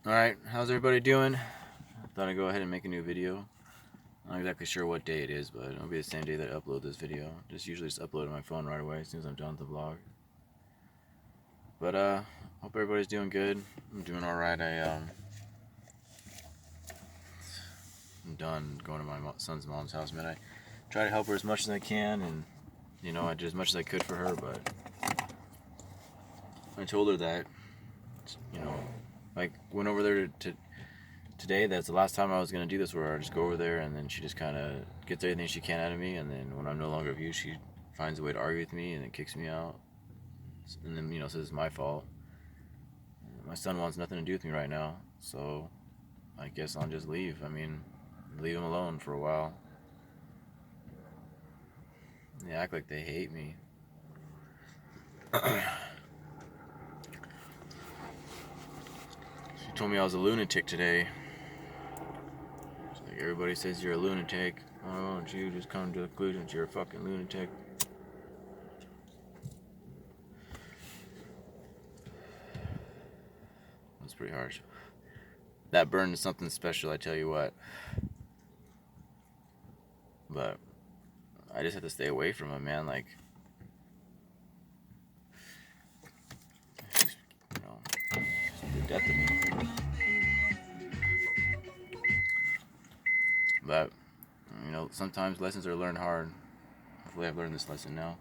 Alright, how's everybody doing? I thought I'd go ahead and make a new video. I'm not exactly sure what day it is, but it'll be the same day that I upload this video. Usually just upload it on my phone right away as soon as I'm done with the vlog. But hope everybody's doing good. I'm doing alright. I'm done going to my son's mom's house, man. I try to help her as much as I can, and I did as much as I could for her, but I told her that, like, went over there to today. That's the last time I was going to do this, where I just go over there and then she just kind of gets everything she can out of me, and then when I'm no longer of use, she finds a way to argue with me and then kicks me out, and then says it's my fault. My son wants nothing to do with me right now, so I guess I'll just leave. I mean, leave him alone for a while. They act like they hate me. She told me I was a lunatic today. Like, everybody says you're a lunatic. Why don't you just come to the conclusion that you're a fucking lunatic? That's pretty harsh. That burn is something special, I tell you what. But I just have to stay away from him, man. Like, the death of me. But sometimes lessons are learned hard. Hopefully, I've learned this lesson now.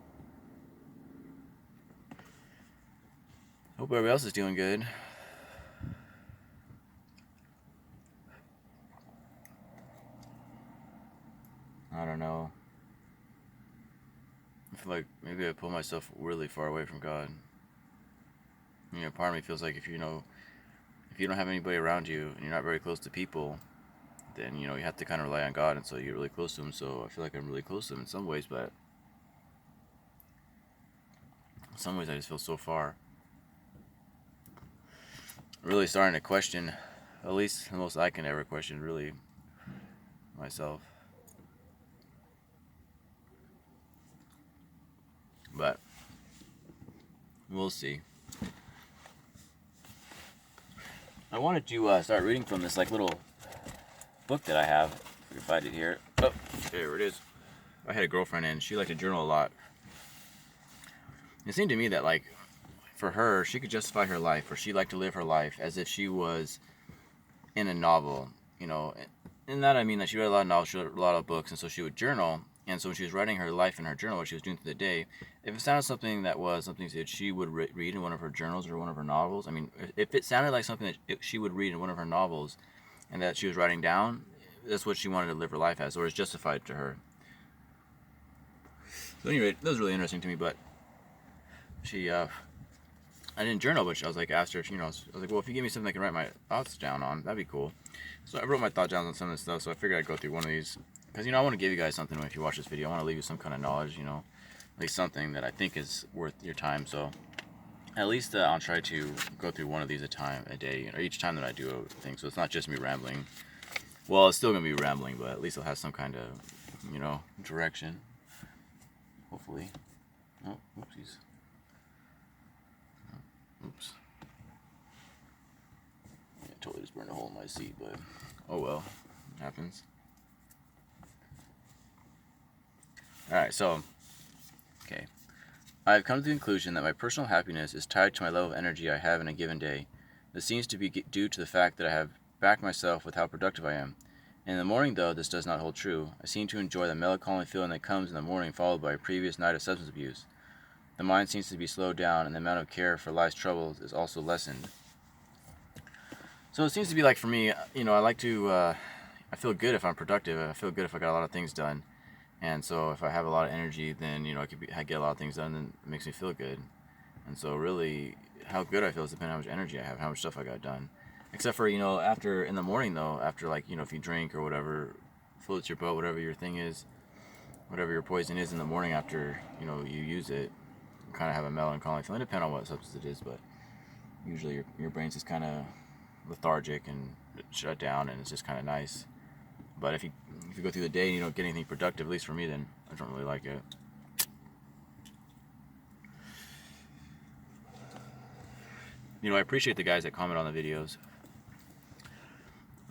Hope everybody else is doing good. I don't know. I feel like maybe I pull myself really far away from God. Part of me feels like if you don't have anybody around you and you're not very close to people, then you have to kind of rely on God, and so you're really close to Him. So I feel like I'm really close to Him in some ways, but in some ways I just feel so far. Really starting to question, at least the most I can ever question, really, myself. But we'll see. I wanted to start reading from this little book that I have. If you can find it here. Oh, there it is. I had a girlfriend and she liked to journal a lot. It seemed to me that for her, she could justify her life, or she liked to live her life as if she was in a novel. And that I mean that she read a lot of novels, she read a lot of books, and so she would journal. And so when she was writing her life in her journal, what she was doing through the day, if it sounded something that was something that she would read in one of her journals or one of her novels, I mean, if it sounded like something that she would read in one of her novels and that she was writing down, that's what she wanted to live her life as, or is justified to her. So anyway, that was really interesting to me. But I didn't journal, but I was asked her if, I was like, well, if you give me something I can write my thoughts down on, that'd be cool. So I wrote my thoughts down on some of this stuff, so I figured I'd go through one of these. Because, I want to give you guys something if you watch this video. I want to leave you some kind of knowledge, at least something that I think is worth your time. So at least I'll try to go through one of these a day, or each time that I do a thing. So it's not just me rambling. Well, it's still going to be rambling, but at least it'll have some kind of, direction. Hopefully. Oh, oopsies. Oops. Yeah, totally just burned a hole in my seat, but oh well. It happens. Alright, so, okay. I have come to the conclusion that my personal happiness is tied to my level of energy I have in a given day. This seems to be due to the fact that I have backed myself with how productive I am. In the morning, though, this does not hold true. I seem to enjoy the melancholy feeling that comes in the morning, followed by a previous night of substance abuse. The mind seems to be slowed down, and the amount of care for life's troubles is also lessened. So it seems to be like, for me, I like to, I feel good if I'm productive. I feel good if I got a lot of things done. And so if I have a lot of energy, then, I get a lot of things done, and it makes me feel good. And so really, how good I feel is depending on how much energy I have, how much stuff I got done. Except for, after, in the morning, though, after, if you drink or whatever, floats your boat, whatever your thing is, whatever your poison is in the morning after, you use it, you kind of have a melancholy feeling, depending on what substance it is, but usually your brain's just kind of lethargic and shut down, and it's just kind of nice. But if you go through the day and you don't get anything productive, at least for me, then I don't really like it. I appreciate the guys that comment on the videos.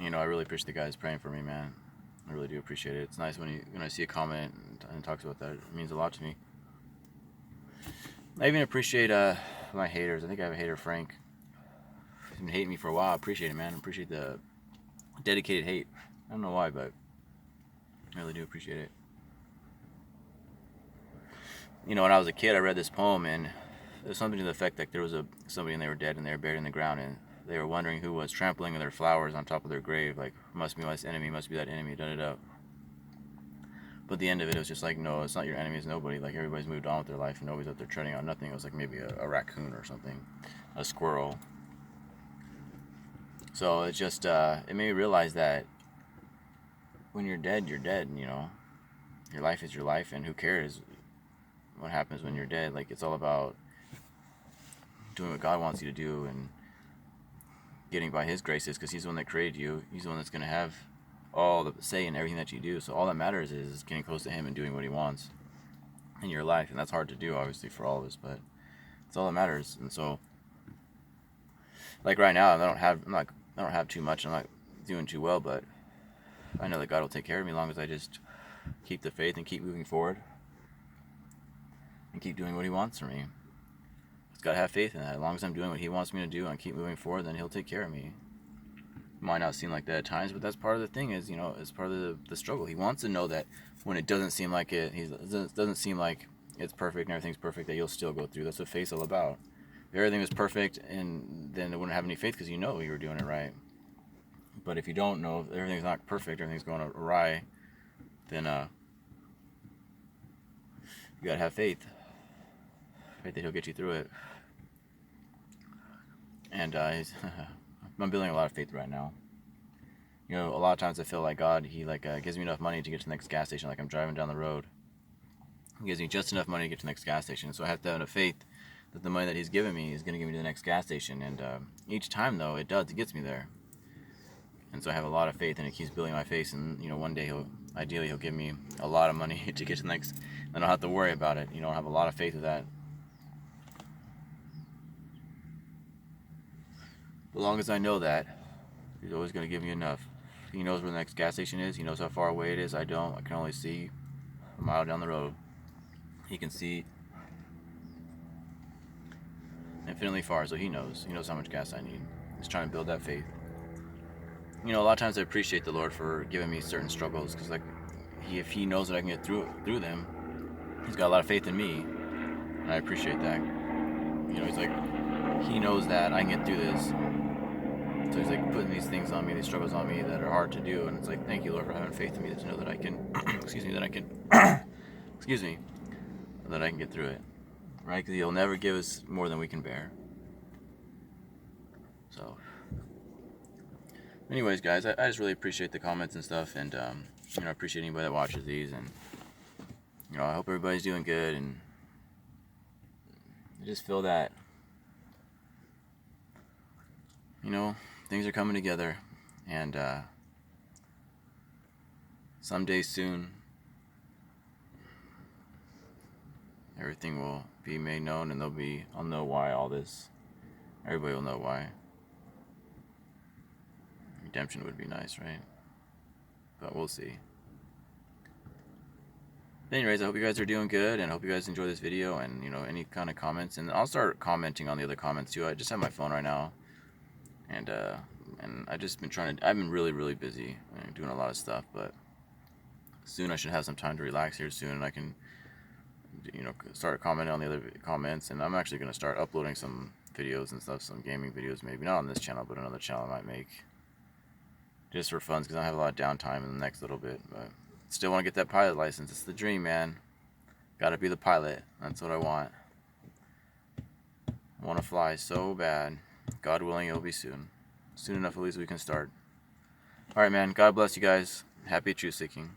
I really appreciate the guys praying for me, man. I really do appreciate it. It's nice when I see a comment and talks about that. It means a lot to me. I even appreciate my haters. I think I have a hater, Frank. He's been hating me for a while. I appreciate it, man. I appreciate the dedicated hate. I don't know why, but I really do appreciate it. When I was a kid, I read this poem, and it was something to the effect that there was somebody and they were dead and they were buried in the ground, and they were wondering who was trampling their flowers on top of their grave. Like, must be my enemy, must be that enemy, da da da. But at the end of it, it was just like, no, it's not your enemy, it's nobody. Like, everybody's moved on with their life and nobody's out there treading on nothing. It was like maybe a raccoon or something, a squirrel. So it just, it made me realize that when you're dead, you're dead, Your life is your life, and who cares what happens when you're dead? Like, it's all about doing what God wants you to do and getting by His graces, because He's the one that created you. He's the one that's going to have all the say in everything that you do. So all that matters is getting close to Him and doing what He wants in your life. And that's hard to do, obviously, for all of us, but it's all that matters. And so, like right now, I don't have too much. I'm not doing too well, but I know that God will take care of me as long as I just keep the faith and keep moving forward and keep doing what He wants for me. Just gotta have faith in that. As long as I'm doing what He wants me to do and keep moving forward, then He'll take care of me. It might not seem like that at times, but that's part of the thing. It's part of the struggle. He wants to know that when it doesn't seem like it doesn't seem like it's perfect and everything's perfect, that you'll still go through. That's what faith's all about. If everything was perfect, and then it wouldn't have any faith, because you were doing it right. But if you don't know, if everything's not perfect, everything's going awry, then you gotta have faith that He'll get you through it. And I'm building a lot of faith right now. A lot of times I feel like God, He gives me enough money to get to the next gas station. Like, I'm driving down the road, He gives me just enough money to get to the next gas station. So I have to have enough faith that the money that He's giving me is going to get me to the next gas station. And each time, though, it gets me there. And so I have a lot of faith, and it keeps building my faith. And one day ideally He'll give me a lot of money to get to the next. I don't have to worry about it. I have a lot of faith in that. As long as I know that He's always going to give me enough. He knows where the next gas station is. He knows how far away it is. I don't. I can only see a mile down the road. He can see infinitely far, so He knows. He knows how much gas I need. He's trying to build that faith. A lot of times I appreciate the Lord for giving me certain struggles, because if He knows that I can get through them, He's got a lot of faith in me, and I appreciate that. He's like, He knows that I can get through this. So He's like putting these things on me, these struggles on me that are hard to do, and it's like, thank you, Lord, for having faith in me to know that I can, that I can get through it, right? Because He'll never give us more than we can bear. So, anyways, guys, I just really appreciate the comments and stuff, and I appreciate anybody that watches these, and I hope everybody's doing good, and I just feel that things are coming together, and someday soon everything will be made known, and I'll know why all this. Everybody will know why. Redemption would be nice, right? But we'll see. But anyways, I hope you guys are doing good, and I hope you guys enjoy this video, and any kind of comments, and I'll start commenting on the other comments too. I just have my phone right now, and I've just been I've been really, really busy doing a lot of stuff, but soon I should have some time to relax here soon, and I can start commenting on the other comments, and I'm actually going to start uploading some videos and stuff, some gaming videos, maybe not on this channel, but another channel I might make, just for fun, because I have a lot of downtime in the next little bit, but still want to get that pilot license. It's the dream, man. Gotta be the pilot. That's what I want. Want to fly so bad. God willing, it'll be soon. Soon enough, at least we can start. Alright, man. God bless you guys. Happy truth seeking.